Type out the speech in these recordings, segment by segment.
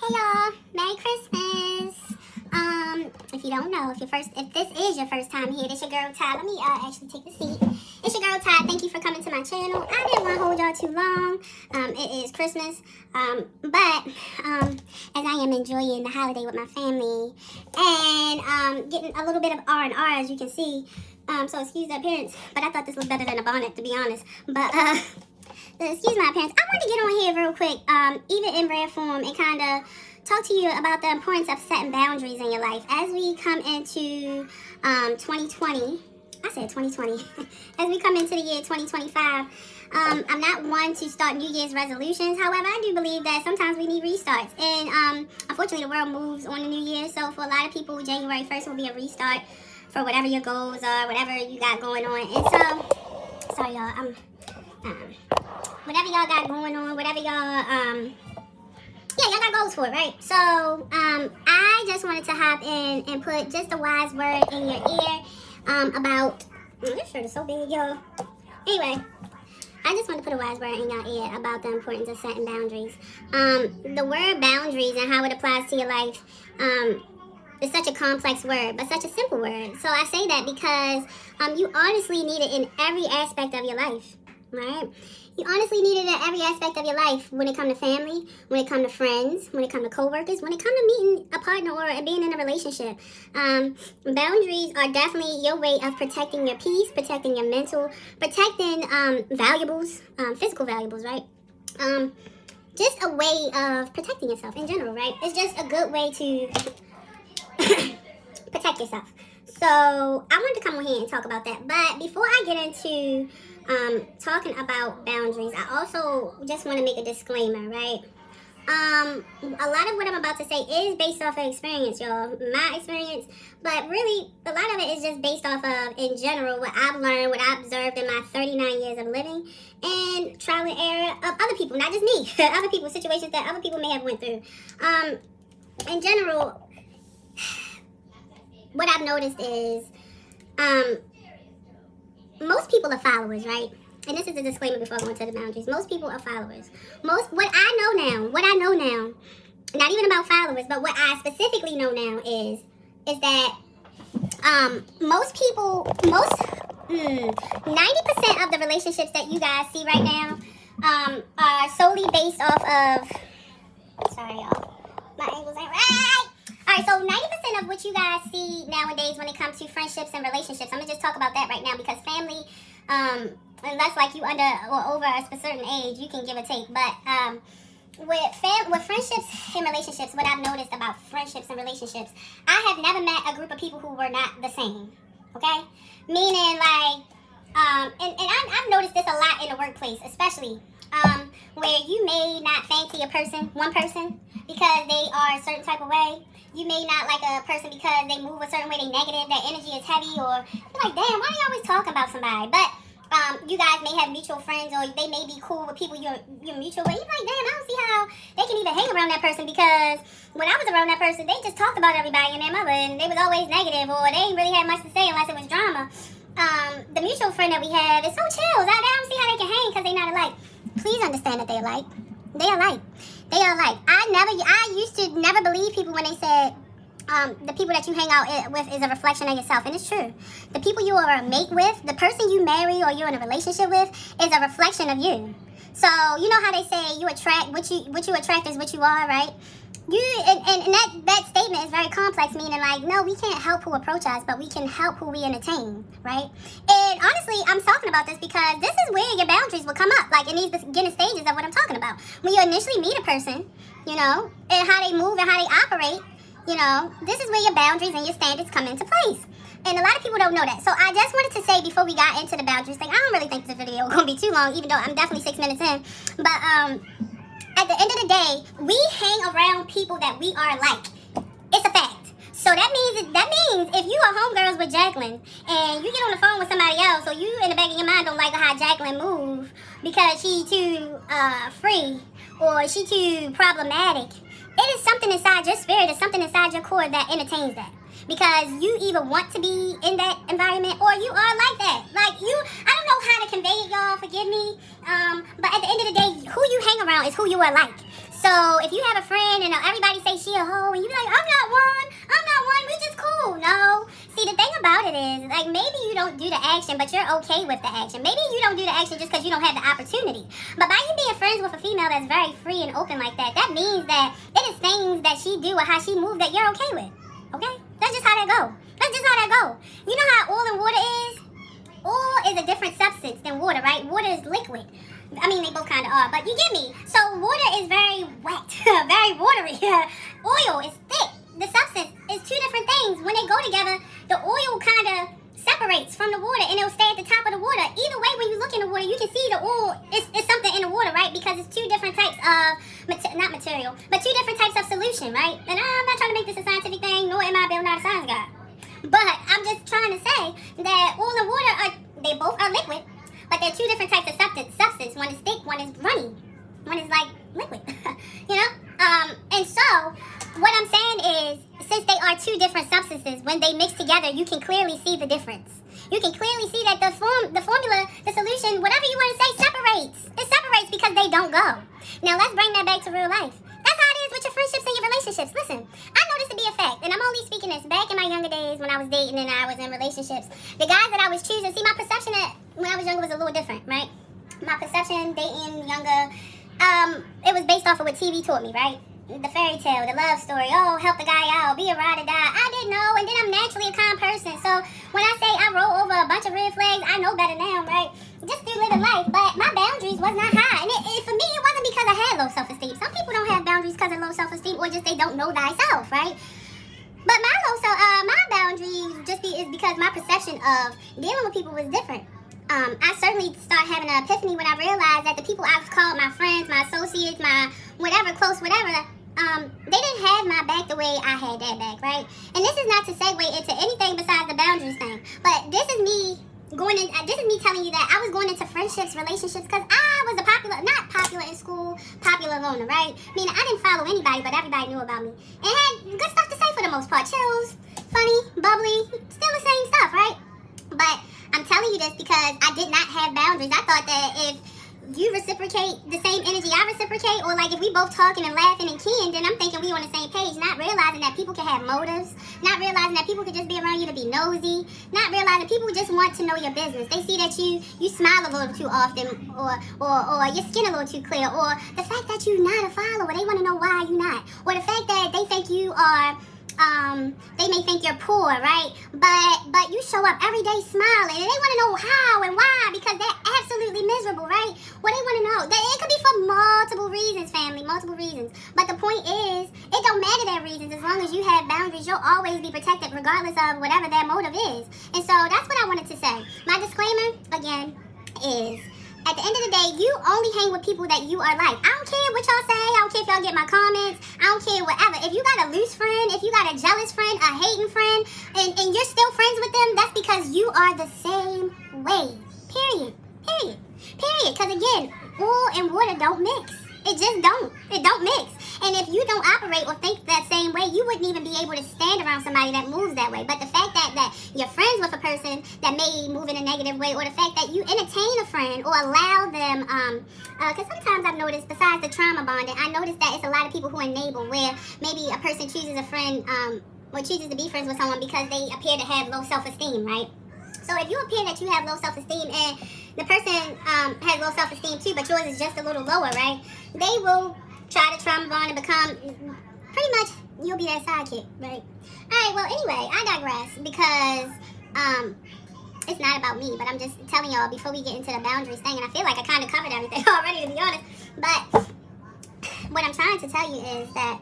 Hey y'all, Merry Christmas. If you don't know, if this is your first time here, this your girl Tye. Let me actually take the seat. It's your girl Tye. Thank you for coming to my channel. I didn't want to hold y'all too long. It is Christmas. But as I am enjoying the holiday with my family and getting a little bit of R&R, as you can see. So excuse the appearance, but I thought this looked better than a bonnet, to be honest. But excuse my appearance. I want to get on here real quick, even in rare form, and kind of talk to you about the importance of setting boundaries in your life as we come into 2020. I said 2020. As we come into the year 2025, I'm not one to start New Year's resolutions. However, I do believe that sometimes we need restarts. And unfortunately, the world moves on the New Year. So for a lot of people, January 1st will be a restart for whatever your goals are, whatever you got going on. And so, sorry y'all, whatever y'all got going on, whatever y'all, y'all got goals for it, right? So, I just wanted to hop in and put just a wise word in your ear, about, this shirt is so big, y'all. Anyway, I just want to put a wise word in your ear about the importance of setting boundaries. The word boundaries and how it applies to your life, is such a complex word, but such a simple word. So I say that because, you honestly need it in every aspect of your life, right? You honestly need it in every aspect of your life when it comes to family, when it comes to friends, when it comes to co-workers, when it comes to meeting a partner or being in a relationship. Boundaries are definitely your way of protecting your peace, protecting your mental, protecting valuables, physical valuables, right? Just a way of protecting yourself in general, right? It's just a good way to protect yourself. So I wanted to come on here and talk about that. But before I get into talking about boundaries, I also just want to make a disclaimer, right? A lot of what I'm about to say is based off of experience, y'all. My experience, but really a lot of it is just based off of, in general, what I've learned, what I've observed in my 39 years of living, and trial and error of other people, not just me, other people, situations that other people may have went through. In general, what I've noticed is, most people are followers, right? And this is a disclaimer before I go into the boundaries. Most people are followers. What I know now, not even about followers, but what I specifically know now is that most people, 90% of the relationships that you guys see right now are solely based off of, sorry y'all, my angles ain't right. Alright, so 90% of what you guys see nowadays when it comes to friendships and relationships, I'm going to just talk about that right now, because family, unless like you under or over a certain age, you can give or take. But with friendships and relationships, what I've noticed about friendships and relationships, I have never met a group of people who were not the same, okay? Meaning like, and I've noticed this a lot in the workplace, especially, where you may not fancy one person, because they are a certain type of way. You may not like a person because they move a certain way, they negative, their energy is heavy, or you're like, damn, why are you always talking about somebody? But you guys may have mutual friends, or they may be cool with people you're mutual with. You're like, damn, I don't see how they can even hang around that person, because when I was around that person, they just talked about everybody and their mother, and they was always negative, or they ain't really had much to say unless it was drama. The mutual friend that we have is so chill. I don't see how they can hang because they not alike. Please understand that they alike. They are alike. They are alike. I used to never believe people when they said the people that you hang out with is a reflection of yourself, and it's true. The people you are a mate with, the person you marry or you're in a relationship with, is a reflection of you. So you know how they say you attract what you attract is what you are, right? And that statement is very complex, meaning like, no, we can't help who approach us, but we can help who we entertain, right? And honestly, I'm talking about this because this is where your boundaries will come up, like in these beginning stages of what I'm talking about. When you initially meet a person, you know, and how they move and how they operate, you know, this is where your boundaries and your standards come into place. And a lot of people don't know that. So I just wanted to say before we got into the boundaries thing, I don't really think this video is going to be too long, even though I'm definitely 6 minutes in. But at the end of the day, we hang around people that we are like. It's a fact. So that means if you are homegirls with Jacqueline and you get on the phone with somebody else, or you in the back of your mind don't like how Jacqueline moves because she too free or she too problematic, it is something inside your spirit, it's something inside your core that entertains that. Because you either want to be in that environment or you are like that. Like I don't know how to convey it, y'all, forgive me. But at the end of the day, who you hang around is who you are like. So if you have a friend and every everybody say she a hoe, and you be like, I'm not one, we just cool. No. See, the thing about it is, like, maybe you don't do the action, but you're okay with the action. Maybe you don't do the action just because you don't have the opportunity. But by you being friends with a female that's very free and open like that, that means that it is things that she do or how she moves that you're okay with. Okay? That's just how that go. You know how oil and water is? Oil is a different substance than water, right? Water is liquid. I mean, they both kind of are, but you get me. So water is very wet, very watery. Oil is thick. The substance is two different things. When they go together, the oil kind of separates from the water and it'll stay at the top of the water. Either way, when you look in the water, you can see the oil is something in the water, right? Because it's two different types of, not material, but two different types of solution, right? And I'm not trying to make this a scientific thing, nor am I building out a science guy. But I'm just trying to say that oil and water, they both are liquid, but they're two different types of substance. One is thick, one is runny. One is like liquid, you know? And so, what I'm saying is, since they are two different substances, when they mix together, you can clearly see the difference. You can clearly see that the formula, the solution, whatever you want to say, separates. It separates because they don't go. Now, let's bring that back to real life. That's how it is with your friendships and your relationships. Listen, I know this to be a fact, and I'm only speaking this back in my younger days when I was dating and I was in relationships. The guys that I was choosing, see, my perception when I was younger was a little different, right? My perception, dating younger, it was based off of what TV taught me, right? The fairy tale, the love story, oh, help the guy out, be a ride or die. I didn't know, and then I'm naturally a calm person. So when I say I roll over a bunch of red flags, I know better now, right? Just through living life, but my boundaries was not high. And for me, it wasn't because I had low self-esteem. Some people don't have boundaries because of low self-esteem or just they don't know thyself, right? But my boundaries is because my perception of dealing with people was different. I certainly started having an epiphany when I realized that the people I've called my friends, my associates, my whatever, close whatever, they didn't have my back the way I had their back, right? And this is not to segue into anything besides the boundaries thing, but this is me telling you that I was going into friendships, relationships, because I was not popular in school, popular loner, right? Meaning I didn't follow anybody, but everybody knew about me. And had good stuff to say for the most part. Chills, funny, bubbly, still the same stuff, right? But I'm telling you this because I did not have boundaries. I thought that if you reciprocate the same energy I reciprocate, or like if we both talking and laughing and keying, then I'm thinking we on the same page, not realizing that people can have motives, not realizing that people could just be around you to be nosy, not realizing people just want to know your business. They see that you smile a little too often, or your skin a little too clear, or the fact that you're not a follower, they want to know why you're not, or the fact that they think you are they may think you're poor, right? But you show up every day smiling, and they want to know how and why, because they're absolutely miserable, right? Well, they want to know. It could be for multiple reasons, family, multiple reasons. But the point is, it don't matter their reasons. As long as you have boundaries, you'll always be protected regardless of whatever their motive is. And so that's what I wanted to say. My disclaimer, again, is at the end of the day, you only hang with people that you are like. I don't care what y'all say. I don't care if y'all get my comments. I don't care whatever. If you got a loose friend, if you got a jealous friend, a hating friend, and you're still friends with them, that's because you are the same way. Period. Because again, oil and water don't mix. It just don't. It don't mix. And if you don't operate or think that same way, you wouldn't even be able to stand around somebody that moves that way. But the fact that you're friends with a person that may move in a negative way, or the fact that you entertain a friend or allow them, because sometimes I've noticed, besides the trauma bonding, I noticed that it's a lot of people who enable, where maybe a person chooses a friend, or chooses to be friends with someone because they appear to have low self-esteem, right? So if you appear that you have low self-esteem and the person has low self-esteem too, but yours is just a little lower, right? They will try to trauma bond and become, pretty much, you'll be their sidekick, right? Alright, well, anyway, I digress because it's not about me, but I'm just telling y'all before we get into the boundaries thing, and I feel like I kind of covered everything already, to be honest. But what I'm trying to tell you is that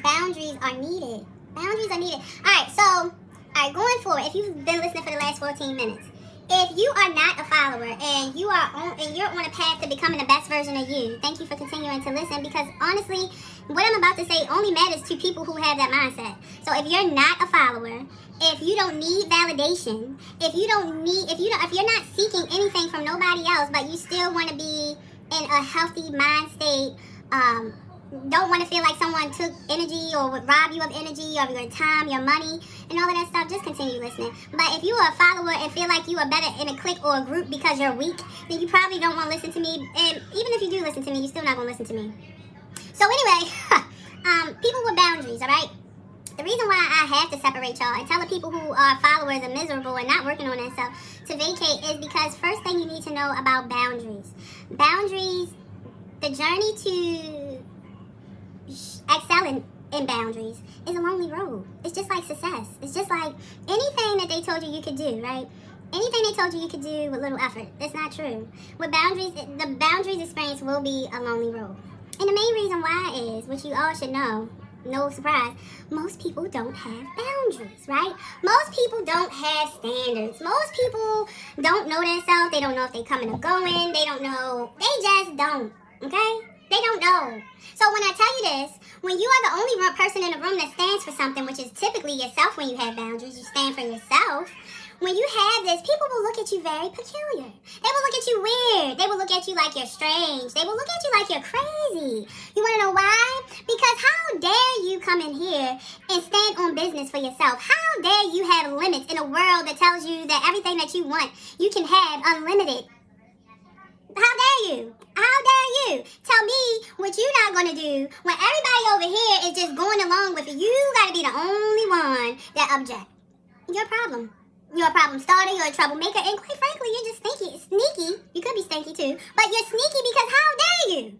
boundaries are needed. Boundaries are needed. Alright, going forward, if you've been listening for the last 14 minutes, if you are not a follower and you're on a path to becoming the best version of you, thank you for continuing to listen, because honestly, what I'm about to say only matters to people who have that mindset. So if you're not a follower, if you don't need validation, if you're not seeking anything from nobody else, but you still want to be in a healthy mind state, don't want to feel like someone took energy or would rob you of energy or your time, your money, and all of that stuff, just continue listening. But if you are a follower and feel like you are better in a clique or a group because you're weak, then you probably don't want to listen to me. And even if you do listen to me, you're still not going to listen to me. So anyway, boundaries, all right? The reason why I have to separate y'all and tell the people who are followers and miserable and not working on themselves to vacate is because first thing you need to know about boundaries. Boundaries, the journey to excelling in boundaries is a lonely road. It's just like success. It's just like anything that they told you could do, right? Anything they told you could do with little effort. It's not true. With boundaries, the boundaries experience will be a lonely road. And the main reason why is, which you all should know, no surprise, most people don't have boundaries, right? Most people don't have standards. Most people don't know themselves. They don't know if they coming or going. They don't know. They just don't, okay? They don't know. So when I tell you this, when you are the only person in the room that stands for something, which is typically yourself when you have boundaries, you stand for yourself. When you have this, people will look at you very peculiar. They will look at you weird. They will look at you like you're strange. They will look at you like you're crazy. You want to know why? Because how dare you come in here and stand on business for yourself? How dare you have limits in a world that tells you that everything that you want, you can have unlimited? How dare you? How dare you tell me what you're not going to do when everybody over here is just going along with it? You got to be the only one that object. Your problem. You're a problem starter, you're a troublemaker, and quite frankly, you're just sneaky. You could be stinky too, but you're sneaky because how dare you?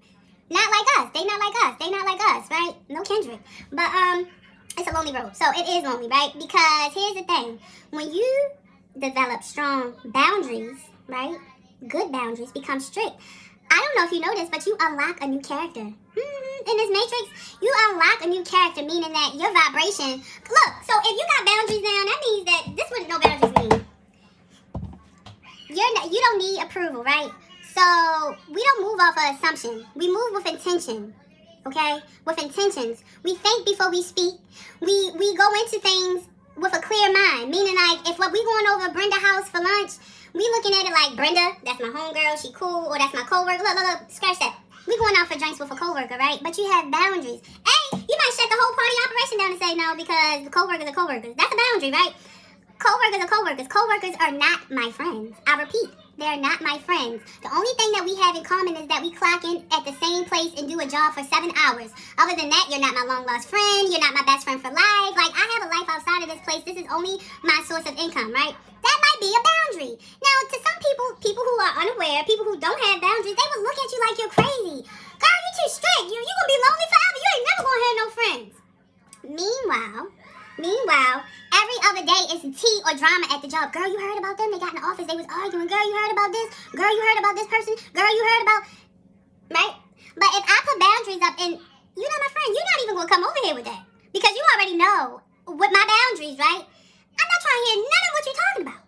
Not like us. They not like us. They not like us, right? No Kendrick. But it's a lonely road. So it is lonely, right? Because here's the thing. When you develop strong boundaries, right? Good boundaries become strict. I don't know if you know this, but you unlock a new character. In this matrix, you unlock a new character, meaning that your vibration. Look, so if you got boundaries now, that means that this is what no boundaries mean. You don't need approval, right? So we don't move off of assumption. We move with intention. Okay? With intentions. We think before we speak. We go into things with a clear mind. Meaning like if we going over Brenda's house for lunch, we looking at it like Brenda, that's my homegirl, she cool, or that's my coworker. Look, scratch that. We going out for drinks with a coworker, right? But you have boundaries. Hey, you might shut the whole party operation down and say no because the coworkers are coworkers. That's a boundary, right? Coworkers are coworkers. Coworkers are not my friends. I repeat, they're not my friends. The only thing that we have in common is that we clock in at the same place and do a job for 7 hours. Other than that, you're not my long lost friend. You're not my best friend for life. Like, I have a life outside of this place. This is only my source of income, right? That might be a boundary. Now, to some people who are unaware, people who don't have boundaries, they will look at you like you're crazy. Girl, you're too strict. You're going to be lonely forever. You ain't never going to have no friends. Meanwhile, every other day is tea or drama at the job. Girl, you heard about them? They got in the office. They was arguing. Girl, you heard about this? Girl, you heard about this person? Girl, you heard about... Right? But if I put boundaries up and you're not my friend, you're not even going to come over here with that. Because you already know what my boundaries, right? I'm not trying to hear none of what you're talking about.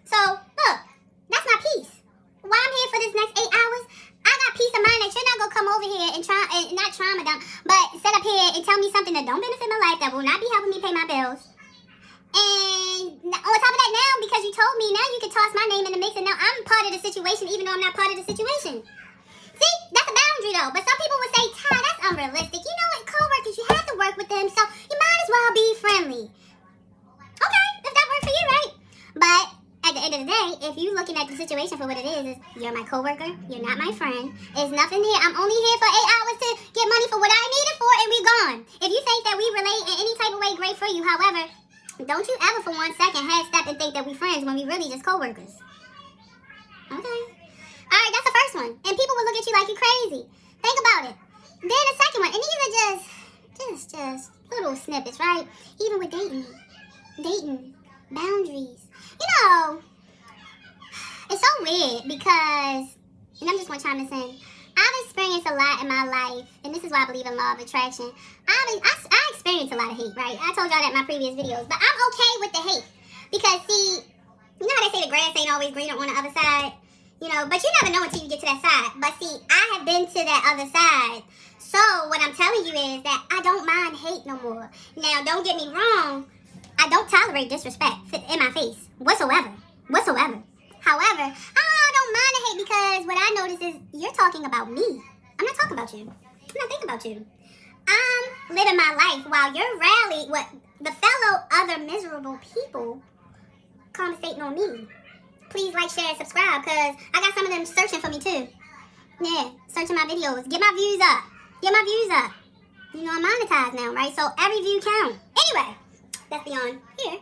So, look, that's my peace. While I'm here for this next 8 hours, I got peace of mind that you're not going to come over here and not trauma down, but sit up here and tell me something that don't benefit my life, that will not be helping me pay my bills. And on top of that, now, because you told me, now you can toss my name in the mix, and now I'm part of the situation, even though I'm not part of the situation. See, that's a boundary, though. But some people would say, Ty, that's unrealistic. You know what, co-workers, you have to work with them, so you might as well be friendly. Okay, if that works for you, right? But at the end of the day, if you're looking at the situation for what it is you're my coworker, you're not my friend, there's nothing here. I'm only here for 8 hours to get money for what I need it for, and we gone. If you think that we relate in any type of way, great for you. However, don't you ever for 1 second half-step and think that we friends when we really just coworkers. Okay. All right, that's the first one. And people will look at you like you're crazy. Think about it. Then the second one, and these are just little snippets, right? Even with dating, boundaries. You know, it's so weird because, and I'm just going to chime this in, I've experienced a lot in my life, and this is why I believe in law of attraction. I experienced a lot of hate, right? I told y'all that in my previous videos, but I'm okay with the hate. Because, see, you know how they say the grass ain't always greener on the other side? You know, but you never know until you get to that side. But, see, I have been to that other side. So, what I'm telling you is that I don't mind hate no more. Now, don't get me wrong. I don't tolerate disrespect in my face whatsoever. However, I don't mind the hate because what I notice is you're talking about me. I'm not talking about you. I'm not thinking about you. I'm living my life while you're rallying what the fellow other miserable people conversating on me. Please like, share, and subscribe because I got some of them searching for me too. Yeah, searching my videos. Get my views up. You know, I'm monetized now, right? So every view counts. Anyway, that's beyond here.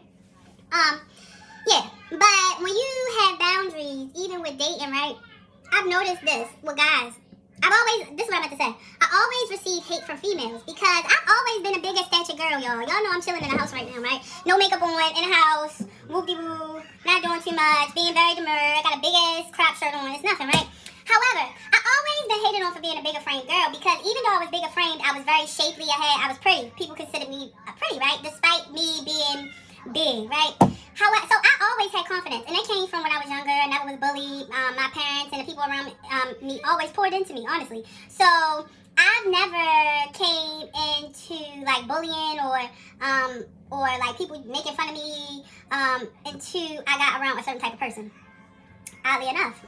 Yeah. But when you have boundaries, even with dating, right? I've noticed this with guys. This is what I'm about to say. I always receive hate from females because I've always been a bigger stature girl, y'all. Y'all know I'm chilling in the house right now, right? No makeup on, in the house, whoop-de-woo, not doing too much, being very demure. I got a big ass crop shirt on. It's nothing, right? However, I always been hated on for being a bigger framed girl because even though I was bigger framed, I was very shapely. I was pretty. People considered me pretty, right? Despite me being big, right? However, so I always had confidence, and it came from when I was younger. I never was bullied. My parents and the people around me always poured into me, honestly. So I've never came into like bullying or like people making fun of me until I got around a certain type of person. Oddly enough.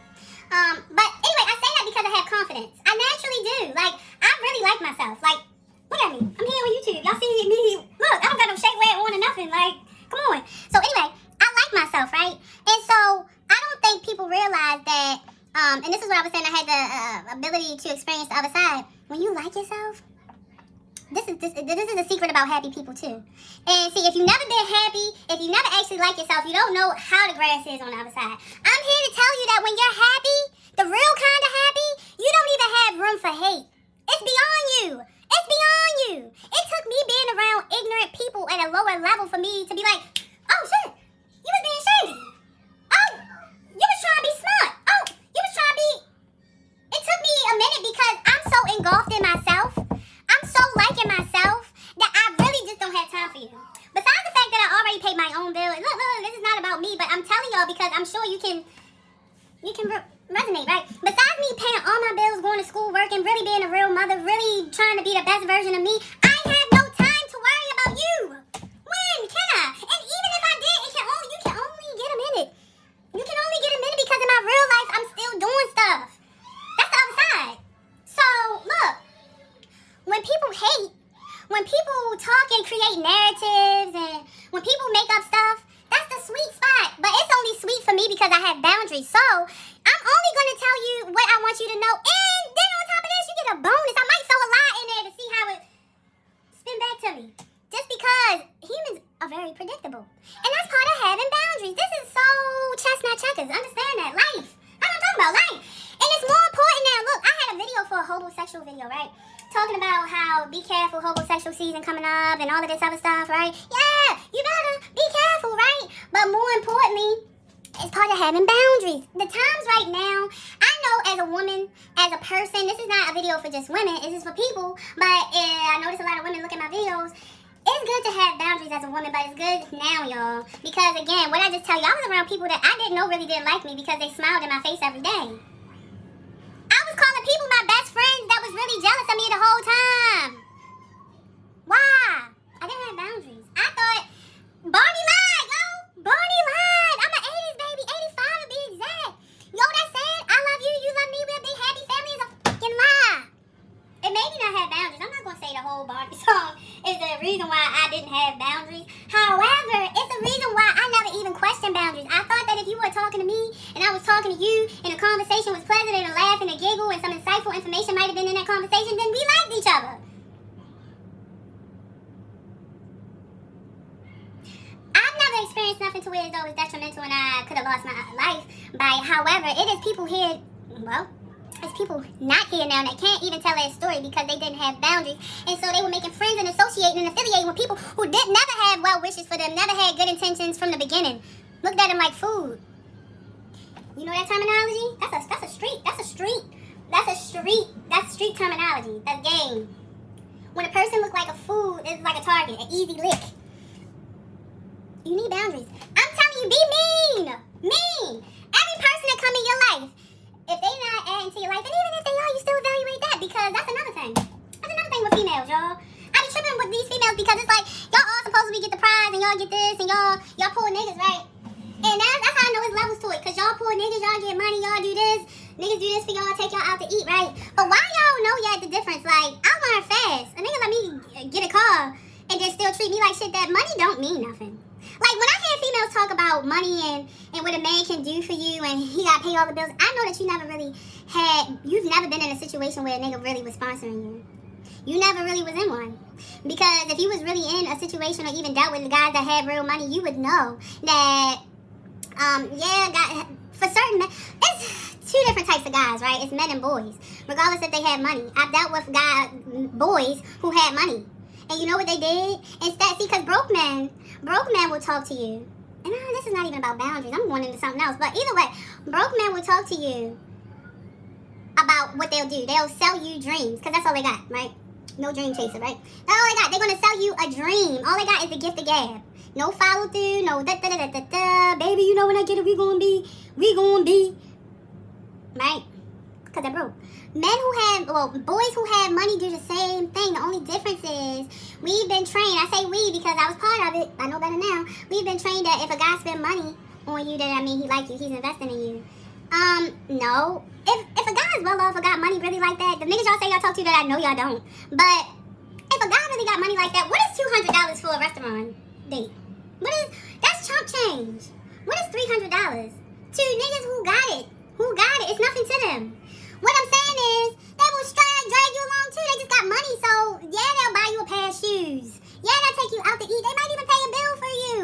But anyway, I say that because I have confidence. I naturally do. Like, I really like myself. Like, look at me. I'm here on YouTube. Y'all see me? Look, I don't got no shapewear on or nothing. Like, come on. So anyway, I like myself, right? And so I don't think people realize that, and this is what I was saying, I had the ability to experience the other side. When you like yourself, this is a secret about happy people too. And see, if you've never been happy, if you never actually like yourself, you don't know how the grass is on the other side. I'm here to tell you that when you're happy, the real kind of happy, you don't even have room for hate. It's beyond you. It's beyond you. It took me being around ignorant people at a lower level for me to be like, oh shit, you was being shady. Oh, you was trying to be smart. Oh, you was trying to be. It took me a minute because I'm so engulfed in myself. I'm so liking myself that I really just don't have time for you. Besides the fact that I already paid my own bill. Look, this is not about me, but I'm telling y'all because I'm sure you can resonate, right? Besides me paying all my bills, going to school, working, really being a real mother, really trying to be the best version of me, I have no time to worry about you. When can I? And even if I did, you can only get a minute. You can only get a minute because in my real life, I'm still doing stuff. That's the other side. So, look, when people hate, when people talk and create narratives, and when people make up stuff, that's the sweet spot. But it's only sweet for me because I have boundaries. So I'm only going to tell you what I want you to know. And then on top of this, you get a bonus. I might throw a lie in there to see how it spin back to me. Just because humans are very predictable. And that's part of having boundaries. This is so chestnut checkers. Understand that. Life. I'm not talking about life. And it's more important now. Look, I had a video for a homosexual video, right? Talking about how be careful, homosexual season coming up and all of this other stuff, right? Yeah, you better be careful, right? But more importantly, it's part of having boundaries. The times right now, I know as a woman, as a person, this is not a video for just women, this is for people, but I notice a lot of women look at my videos. It's good to have boundaries as a woman, but it's good now, y'all. Because again, what I just tell you, I was around people that I didn't know really didn't like me because they smiled in my face every day. I was calling people my best friends that was really jealous of me the whole time. Why? I didn't have boundaries. I thought, Barney lied, yo. Barney lied. I'm an 80s baby, 85 to be exact. Yo, that said, I love you, you love me, we're a big happy family is a fucking lie. It made me not have boundaries. I'm not going to say the whole Barney song is the reason why I didn't have boundaries. However, it's the reason why I never even questioned boundaries. I thought that if you were talking to me and I was talking to you and the conversation was pleasant and a laugh and a giggle and some insightful information might have been in that conversation, then we liked each other. I've never experienced nothing to where as though it was detrimental and I could have lost my life by. However, it is people here, well, it's people not here now that can't even tell their story because they didn't have boundaries. And so they were making friends and associating and affiliating with people who never had well wishes for them, never had good intentions from the beginning. Looked at them like food. You know that terminology? That's street terminology. That's game. When a person looks like a food, it's like a target, an easy lick. You need boundaries. I'm telling you, be mean. Mean. Every person that come in your life, if they not adding to your life, and even if they are, you still evaluate that because that's another thing. That's another thing with females, y'all. I be tripping with these females because it's like, y'all all supposedly get the prize and y'all get this and y'all pull niggas, right? And that's how I know it's levels to it because y'all pull niggas, y'all get money, y'all do this. Niggas do this for y'all, take y'all out to eat, right? But why y'all know yet the difference? Like, I learned fast. A nigga let me get a car and just still treat me like shit. That money don't mean nothing. Like, when I hear females talk about money and what a man can do for you and he got to pay all the bills, I know that you've never been in a situation where a nigga really was sponsoring you. You never really was in one. Because if you was really in a situation or even dealt with the guys that had real money, you would know that, for certain men, it's two different types of guys, right? It's men and boys, regardless if they had money. I've dealt with boys who had money. And you know what they did? Instead, see, because broke men will talk to you. And this is not even about boundaries. I'm going into something else. But either way, broke men will talk to you about what they'll do. They'll sell you dreams, because that's all they got, right? No dream chaser, right? That's all they got. They're going to sell you a dream. All they got is the gift of gab. No follow through, no da-da-da-da-da. Baby, you know when I get it, we gonna be. Right? Because they're broke. Boys who have money do the same thing. The only difference is we've been trained. I say we because I was part of it. I know better now. We've been trained that if a guy spend money on you, then he like you. He's investing in you. No. If a guy is well off or got money really like that, the niggas y'all say y'all talk to that I know y'all don't. But if a guy really got money like that, what is $200 for a restaurant date? That's chump change. What is $300? To niggas who got it. It's nothing to them. What I'm saying is, they will drag you along too. They just got money, so yeah, they'll buy you a pair of shoes. Yeah, they'll take you out to eat. They might even pay a bill for you.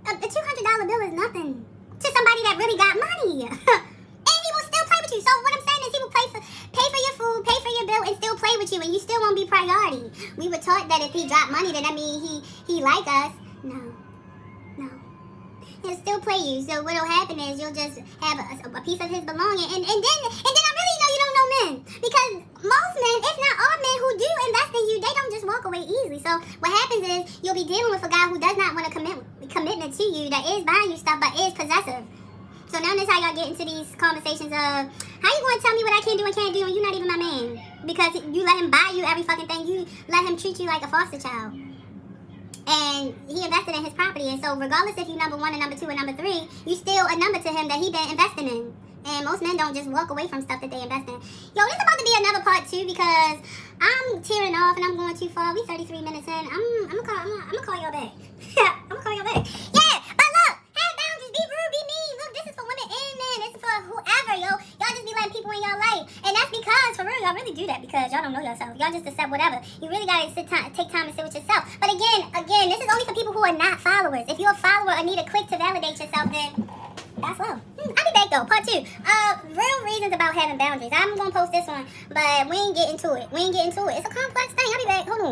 A $200 bill is nothing to somebody that really got money. And he will still play with you. So what I'm saying is, he will pay for your food, pay for your bill, and still play with you, and you still won't be priority. We were taught that if he dropped money, then that means he like us. No. He'll still play you. So what'll happen is you'll just have a piece of his belonging, and then I really know you don't know men, because most men, if not all men, who do invest in you, they don't just walk away easily. So what happens is you'll be dealing with a guy who does not want a commitment to you, that is buying you stuff but is possessive. So now that's how y'all get into these conversations of how you gonna tell me what I can do and can't do, and you're not even my man, because you let him buy you every fucking thing. You let him treat you like a foster child. And he invested in his property, and so regardless if you number 1 or number 2 or number 3, you still a number to him that he been investing in. And most men don't just walk away from stuff that they invest in. Yo, this is about to be another part 2 because I'm tearing off and I'm going too far. We 33 minutes in. I'm gonna call y'all back. I'm gonna call y'all back. Yeah, but look, have boundaries, be rude, be mean. Look, this is for women and men. This is for whoever, yo. Y'all just be letting people in your life, and that's because for real, y'all really do that because y'all don't know yourself. Y'all just accept whatever. You really gotta take time and sit with yourself. But again, this is only for people who are not followers. If you're a follower or need a click to validate yourself, then that's low. I'll be back though, part 2. Real reasons about having boundaries. I'm gonna post this one, but we ain't getting to it. It's a complex thing. I'll be back. Hold on.